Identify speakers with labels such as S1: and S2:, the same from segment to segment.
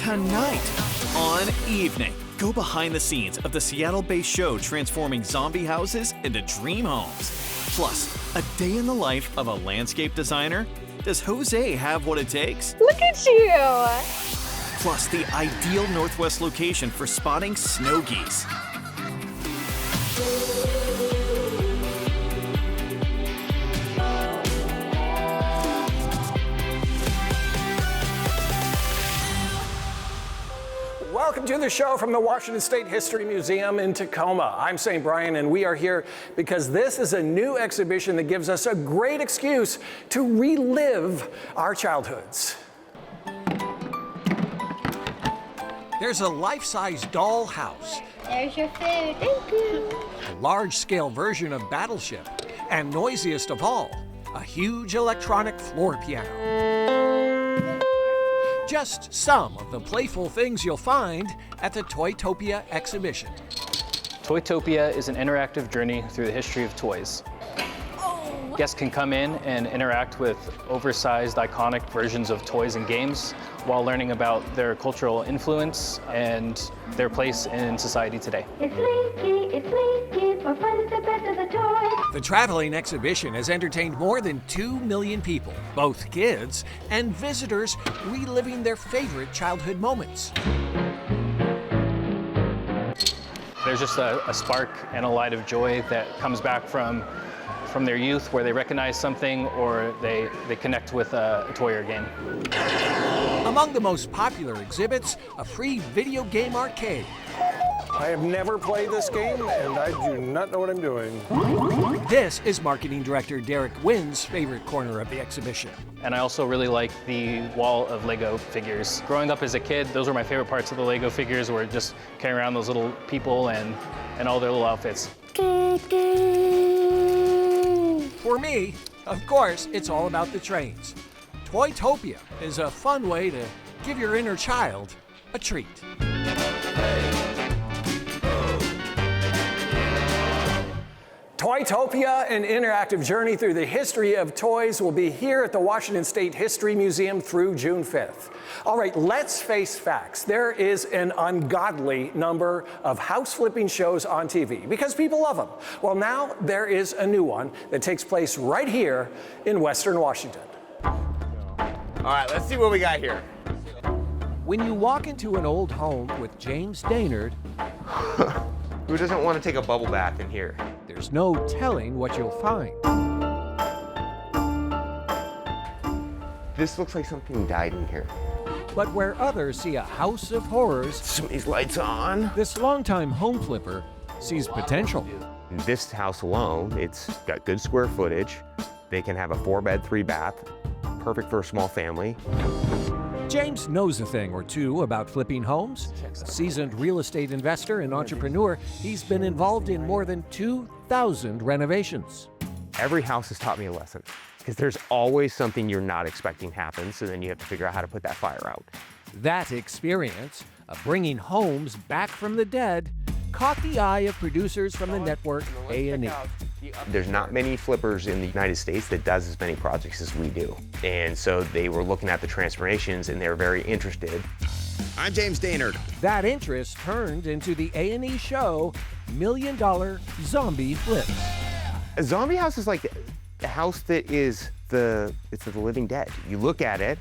S1: tonight on Evening. Go behind the scenes of the Seattle-based show transforming zombie houses into dream homes. Plus, a day in the life of a landscape designer. Does Jose have what it takes?
S2: Look at you!
S1: Plus, the ideal Northwest location for spotting snow geese.
S3: Welcome to the show from the Washington State History Museum in Tacoma. I'm St. Brian, and we are here because this is a new exhibition that gives us a great excuse to relive our childhoods. There's a life-size doll house.
S2: There's your food. Thank you.
S3: A large-scale version of Battleship. And noisiest of all, a huge electronic floor piano. Just some of the playful things you'll find at the Toytopia exhibition.
S4: Toytopia is an interactive journey through the history of toys. Guests can come in and interact with oversized, iconic versions of toys and games while learning about their cultural influence and their place in society today.
S5: It's Leaky, for fun is the best of the toys.
S3: The traveling exhibition has entertained more than 2 million people, both kids and visitors reliving their favorite childhood moments.
S4: There's just a spark and a light of joy that comes back from their youth, where they recognize something or they connect with a toy or game.
S3: Among the most popular exhibits, a free video game arcade.
S6: I have never played this game, and I do not know what I'm doing.
S3: This is Marketing Director Derek Wynn's favorite corner of the exhibition.
S4: And I also really like the wall of Lego figures. Growing up as a kid, those were my favorite parts of the Lego figures, were just carrying around those little people and all their little outfits.
S3: For me, of course, it's all about the trains. Toytopia is a fun way to give your inner child a treat. Toytopia, an interactive journey through the history of toys, will be here at the Washington State History Museum through June 5th. All right, let's face facts. There is an ungodly number of house-flipping shows on TV because people love them. Well, now there is a new one that takes place right here in Western Washington.
S7: All right, let's see what we got here.
S3: When you walk into an old home with James Daynard,
S7: Who doesn't want to take a bubble bath in here?
S3: there's no telling what you'll find.
S7: This looks like something died in here.
S3: But where others see a house of horrors,
S7: Some of these lights on.
S3: this longtime home flipper sees potential.
S7: This house alone, it's got good square footage. They can have a 4-bed, 3-bath, perfect for a small family.
S3: James knows a thing or two about flipping homes. A seasoned real estate investor and entrepreneur, he's been involved in more than 2,000 renovations.
S7: Every house has taught me a lesson because there's always something you're not expecting happens, so then you have to figure out how to put that fire out.
S3: That experience of bringing homes back from the dead caught the eye of producers from the network A&E.
S7: There's not many flippers in the United States that does as many projects as we do. And so they were looking at the transformations and they were very interested.
S8: I'm James Daynard.
S3: That interest turned into the A&E show, $1 Million Zombie Flips.
S7: A zombie house is like a house that is the living dead. You look at it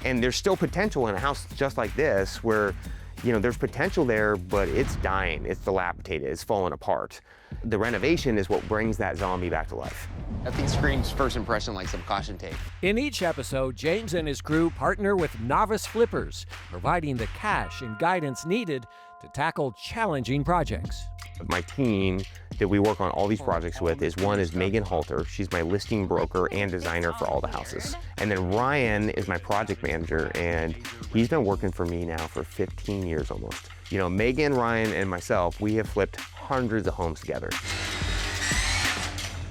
S7: and there's still potential in a house just like this where, you know, there's potential there, but it's dying, it's dilapidated, it's falling apart. The renovation is what brings that zombie back to life.
S8: I think screams first impression like some caution tape.
S3: In each episode, James and his crew partner with novice flippers, providing the cash and guidance needed to tackle challenging projects.
S7: My team that we work on all these projects with is one is Megan Halter. She's my listing broker and designer for all the houses. And then Ryan is my project manager, and he's been working for me now for 15 years almost. You know, Megan, Ryan, and myself, we have flipped hundreds of homes together.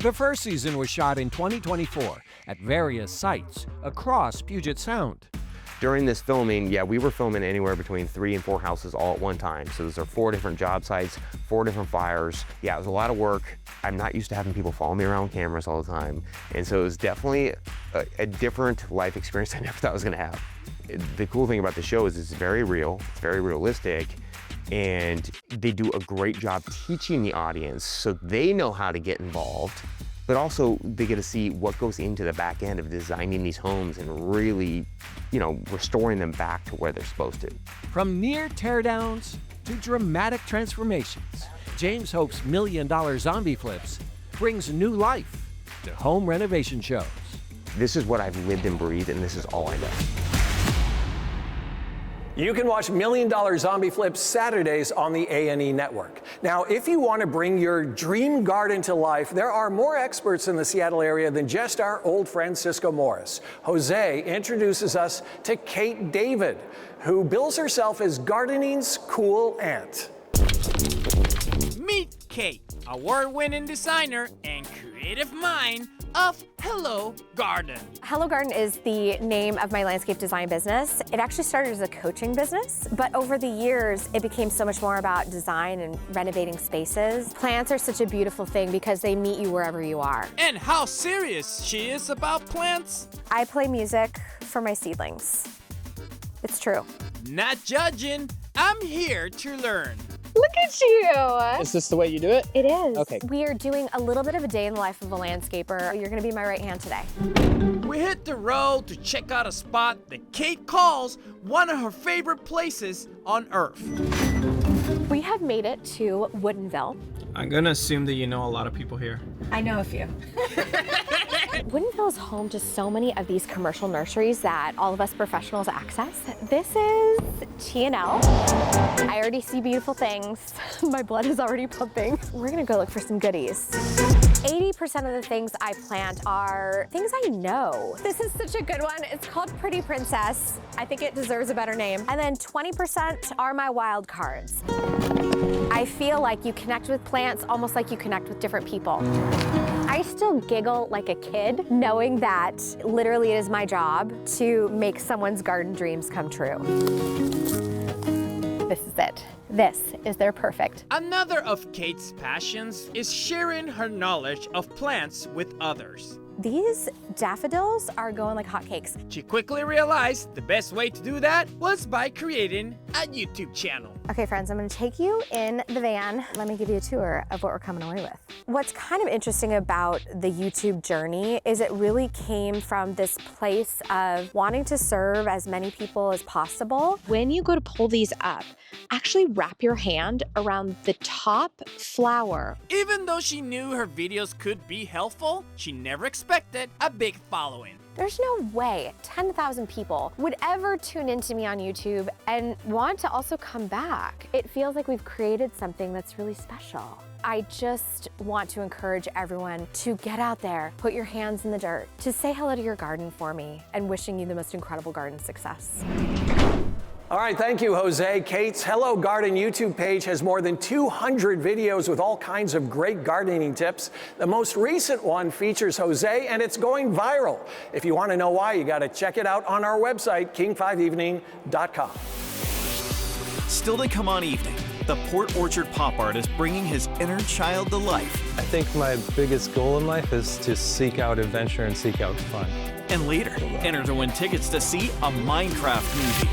S3: The first season was shot in 2024 at various sites across Puget Sound.
S7: During this filming, yeah, we were filming anywhere between 3 and 4 houses all at one time. So those are 4 different job sites, 4 different fires. Yeah, it was a lot of work. I'm not used to having people follow me around with cameras all the time. And so it was definitely a different life experience I never thought I was gonna have. The cool thing about the show is it's very real, it's very realistic, and they do a great job teaching the audience so they know how to get involved, but also they get to see what goes into the back end of designing these homes and really, you know, restoring them back to where they're supposed to.
S9: From near teardowns to dramatic transformations, James Hope's $1 Million Zombie Flips brings new life to home renovation shows.
S7: This is what I've lived and breathed, and this is all I know.
S3: You can watch $1 Million Zombie Flips Saturdays on the A&E network. Now, if you want to bring your dream garden to life, there are more experts in the Seattle area than just our old friend Cisco Morris. Jose introduces us to Kate David, who bills herself as gardening's cool aunt.
S10: Meet Kate, award-winning designer and creative mind of Hello Garden.
S11: Hello Garden is the name of my landscape design business. It actually started as a coaching business, but over the years, it became so much more about design and renovating spaces. Plants are such a beautiful thing because they meet you wherever you are.
S10: And how serious she is about plants.
S11: I play music for my seedlings. It's true.
S10: Not judging, I'm here to learn.
S2: Look at you.
S12: Is this the way you do it?
S11: It is.
S12: Okay.
S11: We are doing a little bit of a day in the life of a landscaper. You're gonna be my right hand today.
S10: We hit the road to check out a spot that Kate calls one of her favorite places on Earth.
S11: We have made it to Woodinville.
S13: I'm gonna assume that you know a lot of people here.
S11: I know a few. Woodinville is home to so many of these commercial nurseries that all of us professionals access. This is T&L. I already see beautiful things. My blood is already pumping. We're gonna go look for some goodies. 80% of the things I plant are things I know. This is such a good one. It's called Pretty Princess. I think it deserves a better name. And then 20% are my wild cards. I feel like you connect with plants almost like you connect with different people. I still giggle like a kid, knowing that literally it is my job to make someone's garden dreams come true. This is it. This is their perfect.
S10: Another of Kate's passions is sharing her knowledge of plants with others.
S11: These daffodils are going like hotcakes.
S10: She quickly realized the best way to do that was by creating a YouTube channel.
S11: Okay, friends, I'm gonna take you in the van. Let me give you a tour of what we're coming away with. What's kind of interesting about the YouTube journey is it really came from this place of wanting to serve as many people as possible. When you go to pull these up, actually wrap your hand around the top flower.
S10: Even though she knew her videos could be helpful, she never expected a big following.
S11: There's no way 10,000 people would ever tune into me on YouTube and want to also come back. It feels like we've created something that's really special. I just want to encourage everyone to get out there, put your hands in the dirt, to say hello to your garden for me, and wishing you the most incredible garden success.
S3: All right, thank you, Jose. Kate's Hello Garden YouTube page has more than 200 videos with all kinds of great gardening tips. The most recent one features Jose, and it's going viral. If you want to know why, you got to check it out on our website, king5evening.com.
S1: Still to come on Evening, the Port Orchard pop artist bringing his inner child to life.
S14: I think my biggest goal in life is to seek out adventure and seek out fun.
S1: And later, enter to win tickets to see a Minecraft movie.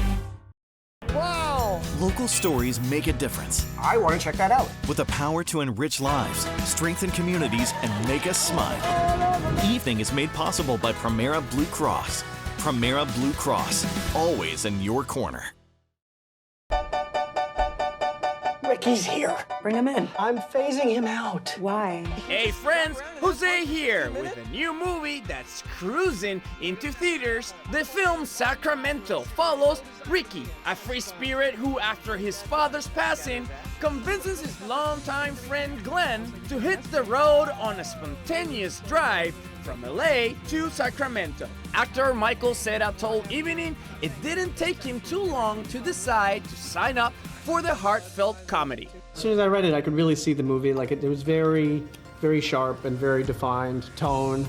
S8: Wow!
S1: Local stories make a difference.
S8: I want to check that out.
S1: With the power to enrich lives, strengthen communities, and make us smile. Evening is made possible by Primera Blue Cross. Primera Blue Cross, always in your corner.
S15: Ricky's here. Bring him in. I'm phasing him out.
S16: Why?
S10: Hey friends, Jose here with a new movie that's cruising into theaters. The film Sacramento follows Ricky, a free spirit who, after his father's passing, convinces his longtime friend Glenn to hit the road on a spontaneous drive from LA to Sacramento. Actor Michael Cera told Evening it didn't take him too long to decide to sign up for the heartfelt comedy.
S17: As soon as I read it, I could really see the movie. Like it was very, very sharp and very defined tone.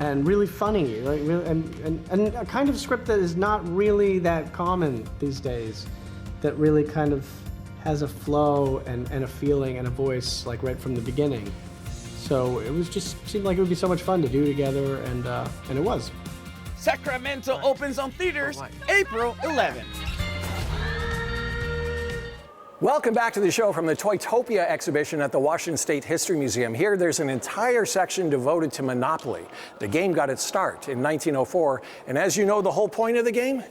S12: and really funny, like really, and a kind of script that is not really that common these days, that really kind of has a flow and a feeling and a voice like right from the beginning. So it was just seemed like it would be so much fun to do together, and it was.
S10: Sacramento opens on theaters April 11th.
S3: Welcome back to the show from the Toytopia exhibition at the Washington State History Museum. Here, there's an entire section devoted to Monopoly. The game got its start in 1904, and as you know, the whole point of the game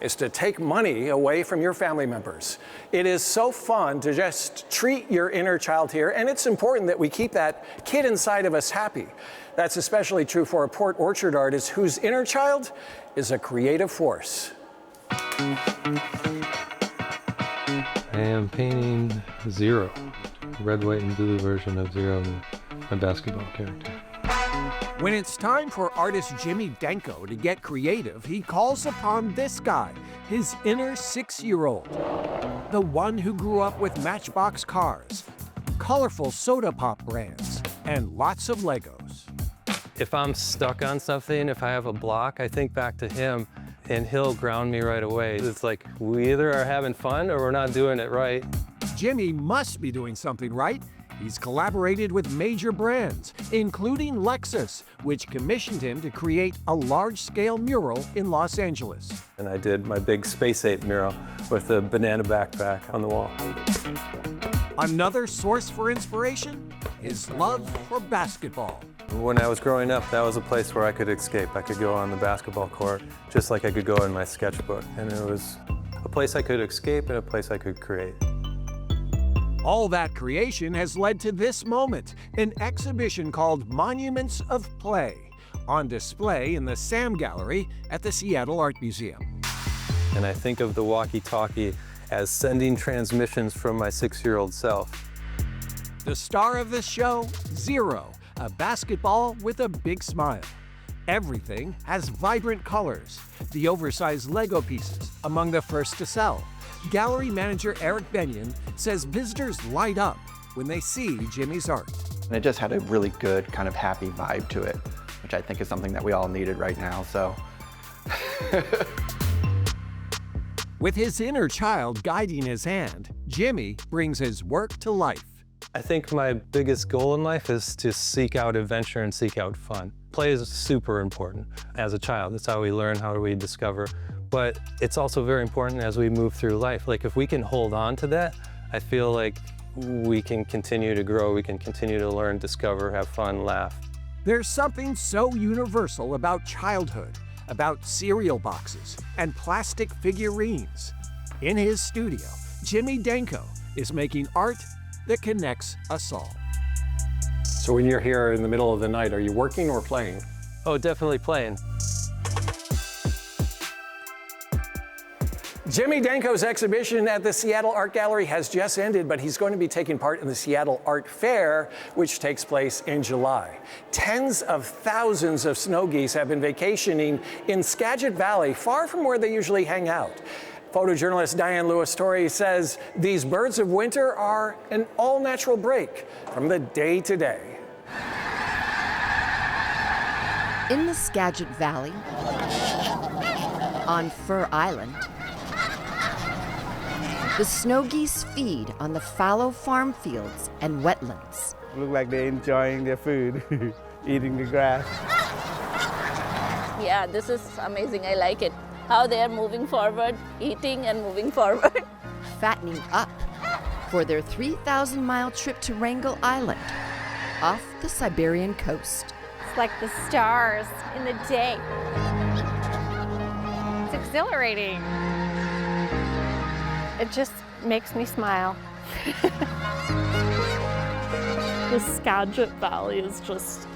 S3: is to take money away from your family members. It is so fun to just treat your inner child here, and it's important that we keep that kid inside of us happy. That's especially true for a Port Orchard artist whose inner child is a creative force.
S14: I am painting Zero, red, white, and blue version of Zero, my basketball character.
S9: When it's time for artist Jimmy Danko to get creative, he calls upon this guy, his inner 6-year-old. The one who grew up with Matchbox cars, colorful soda pop brands, and lots of Legos.
S14: If I'm stuck on something, if I have a block, I think back to him, and he'll ground me right away. It's like we either are having fun or we're not doing it right.
S9: Jimmy must be doing something right. He's collaborated with major brands, including Lexus, which commissioned him to create a large-scale mural in Los Angeles.
S14: And I did my big Space 8 mural with a banana backpack on the wall.
S9: Another source for inspiration? His love for basketball.
S14: When I was growing up, that was a place where I could escape. I could go on the basketball court just like I could go in my sketchbook. And it was a place I could escape and a place I could create.
S9: All that creation has led to this moment, an exhibition called Monuments of Play, on display in the Sam Gallery at the Seattle Art Museum.
S14: And I think of the walkie-talkie as sending transmissions from my 6-year-old self.
S9: The star of this show, Zero, a basketball with a big smile. Everything has vibrant colors. The oversized Lego pieces among the first to sell. Gallery manager Eric Benyon says visitors light up when they see Jimmy's art.
S16: And it just had a really good kind of happy vibe to it, which I think is something that we all needed right now, so.
S9: With his inner child guiding his hand, Jimmy brings his work to life.
S14: I think my biggest goal in life is to seek out adventure and seek out fun. Play is super important as a child. That's how we learn, how we discover. But it's also very important as we move through life. Like if we can hold on to that, I feel like we can continue to grow, we can continue to learn, discover, have fun, laugh.
S9: There's something so universal about childhood, about cereal boxes and plastic figurines. In his studio, Jimmy Danko is making art that connects us all.
S3: So when you're here in the middle of the night, are you working or playing?
S14: Oh, definitely playing.
S3: Jimmy Danko's exhibition at the Seattle Art Gallery has just ended, but he's going to be taking part in the Seattle Art Fair, which takes place in July. Tens of thousands of snow geese have been vacationing in Skagit Valley, far from where they usually hang out. Photojournalist Diane Lewis-Torrey says these birds of winter are an all-natural break from the day-to-day.
S17: In the Skagit Valley, on Fur Island, the snow geese feed on the fallow farm fields and wetlands.
S18: Look like they're enjoying their food, eating the grass.
S19: Yeah, this is amazing. I like it. How they are moving forward, eating and moving forward.
S17: Fattening up for their 3,000-mile trip to Wrangel Island, off the Siberian coast.
S11: It's like the stars in the day. It's exhilarating. It just makes me smile.
S20: The Skagit Valley is just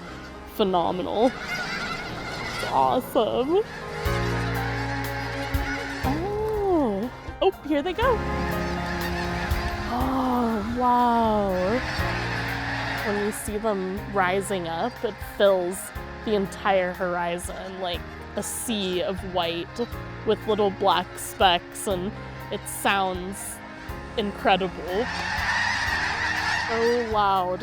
S20: phenomenal. It's awesome. Oh, here they go. Oh, wow. When you see them rising up, it fills the entire horizon like a sea of white with little black specks, and it sounds incredible. So loud.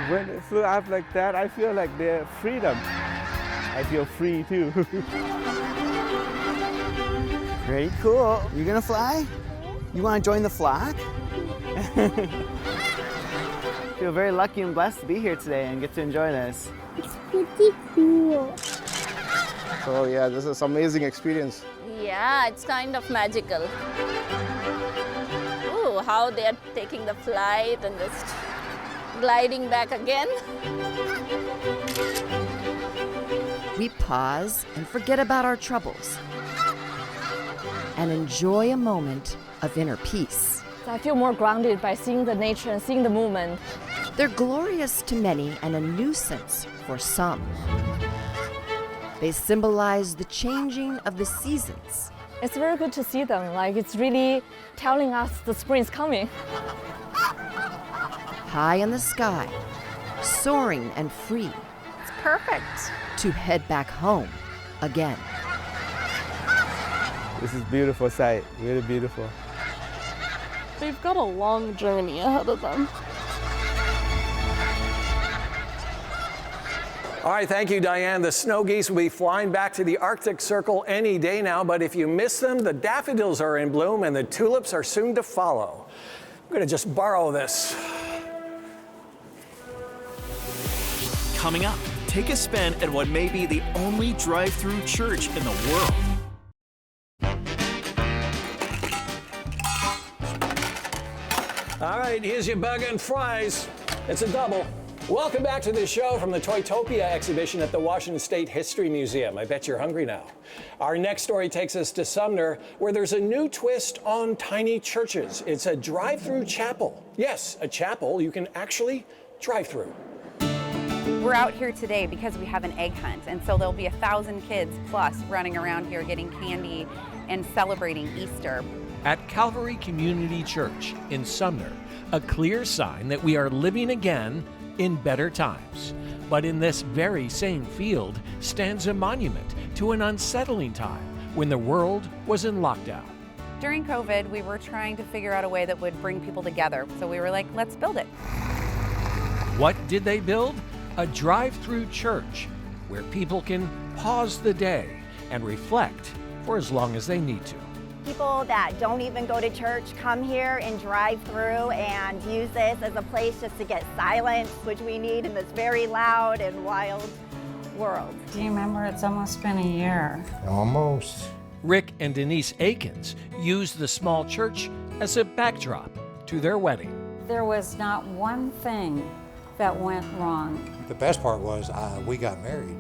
S18: When it flew up like that, I feel like there's freedom. I feel free too.
S8: Very cool. You gonna fly? You wanna join the flock? Feel very lucky and blessed to be here today and get to enjoy this.
S2: It's pretty cool.
S6: Oh yeah, this is amazing experience.
S19: Yeah, it's kind of magical. Ooh, how they're taking the flight and just gliding back again.
S17: We pause and forget about our troubles and enjoy a moment of inner peace.
S11: I feel more grounded by seeing the nature and seeing the movement.
S17: They're glorious to many and a nuisance for some. They symbolize the changing of the seasons.
S11: It's very good to see them. Like, it's really telling us the spring's coming.
S17: High in the sky, soaring and free.
S11: It's perfect.
S17: To head back home again.
S18: This is beautiful sight, really beautiful.
S20: They've got a long journey ahead of them.
S3: All right, thank you, Diane. The snow geese will be flying back to the Arctic Circle any day now, but if you miss them, the daffodils are in bloom and the tulips are soon to follow. I'm going to just borrow this.
S1: Coming up, take a spin at what may be the only drive-through church in the world.
S3: All right, here's your burger and fries. It's a double. Welcome back to the show from the Toytopia exhibition at the Washington State History Museum. I bet you're hungry now. Our next story takes us to Sumner, where there's a new twist on tiny churches. It's a drive-through chapel. Yes, a chapel you can actually drive through.
S21: We're out here today because we have an egg hunt, and so there'll be 1,000 kids plus running around here getting candy and celebrating Easter.
S9: At Calvary Community Church in Sumner, a clear sign that we are living again in better times. But in this very same field stands a monument to an unsettling time when the world was in lockdown.
S21: During COVID, we were trying to figure out a way that would bring people together, so we were like, let's build it.
S9: What did they build? A drive-through church where people can pause the day and reflect for as long as they need to.
S22: People that don't even go to church come here and drive through and use this as a place just to get silence, which we need in this very loud and wild world.
S23: Do you remember it's almost been a year?
S9: Almost. Rick and Denise Akins used the small church as a backdrop to their wedding.
S23: There was not one thing that went wrong.
S24: The best part was we got married.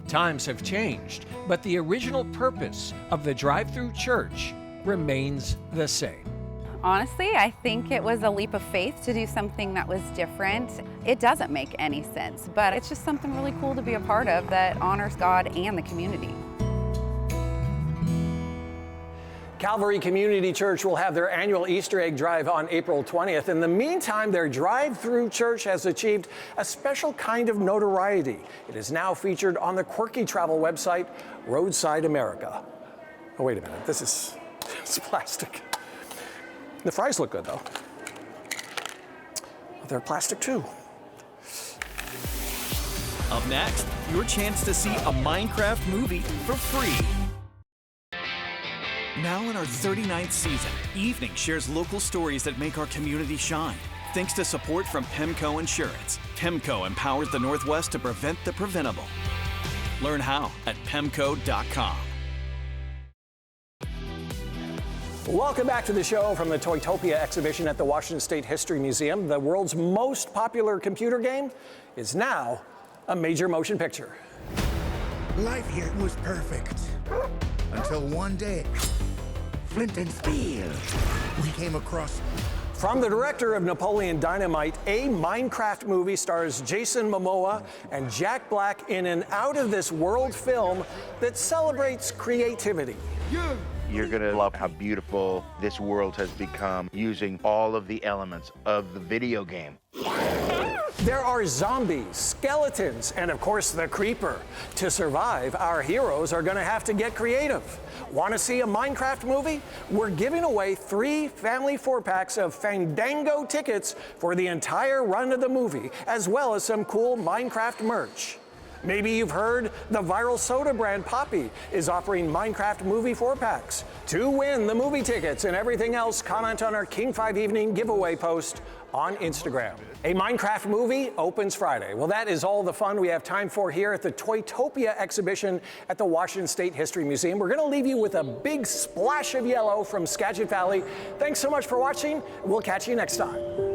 S9: Times have changed, but the original purpose of the drive-through church remains the same.
S21: Honestly, I think it was a leap of faith to do something that was different. It doesn't make any sense, but it's just something really cool to be a part of that honors God and the community.
S3: Calvary Community Church will have their annual Easter egg drive on April 20th. In the meantime, their drive-through church has achieved a special kind of notoriety. It is now featured on the quirky travel website, Roadside America. Oh, wait a minute, this is it's plastic. The fries look good, though. They're plastic, too.
S1: Up next, your chance to see a Minecraft movie for free. Now in our 39th season, Evening shares local stories that make our community shine. Thanks to support from PEMCO Insurance. PEMCO empowers the Northwest to prevent the preventable. Learn how at PEMCO.com.
S3: Welcome back to the show from the Toytopia exhibition at the Washington State History Museum. The world's most popular computer game is now a major motion picture.
S25: Life here was perfect. Until one day, Flint and Steel, we came across.
S3: From the director of Napoleon Dynamite, a Minecraft movie stars Jason Momoa and Jack Black in an out-of-this-world film that celebrates creativity.
S26: You're gonna love how beautiful this world has become using all of the elements of the video game.
S3: There are zombies, skeletons, and of course the creeper. To survive, our heroes are going to have to get creative. Want to see a Minecraft movie? We're giving away 3 family 4-packs of Fandango tickets for the entire run of the movie, as well as some cool Minecraft merch. Maybe you've heard the viral soda brand Poppy is offering Minecraft movie 4-packs. To win the movie tickets and everything else, comment on our King 5 Evening giveaway post on Instagram. A Minecraft movie opens Friday. Well, that is all the fun we have time for here at the Toytopia exhibition at the Washington State History Museum. We're going to leave you with a big splash of yellow from Skagit Valley. Thanks so much for watching. We'll catch you next time.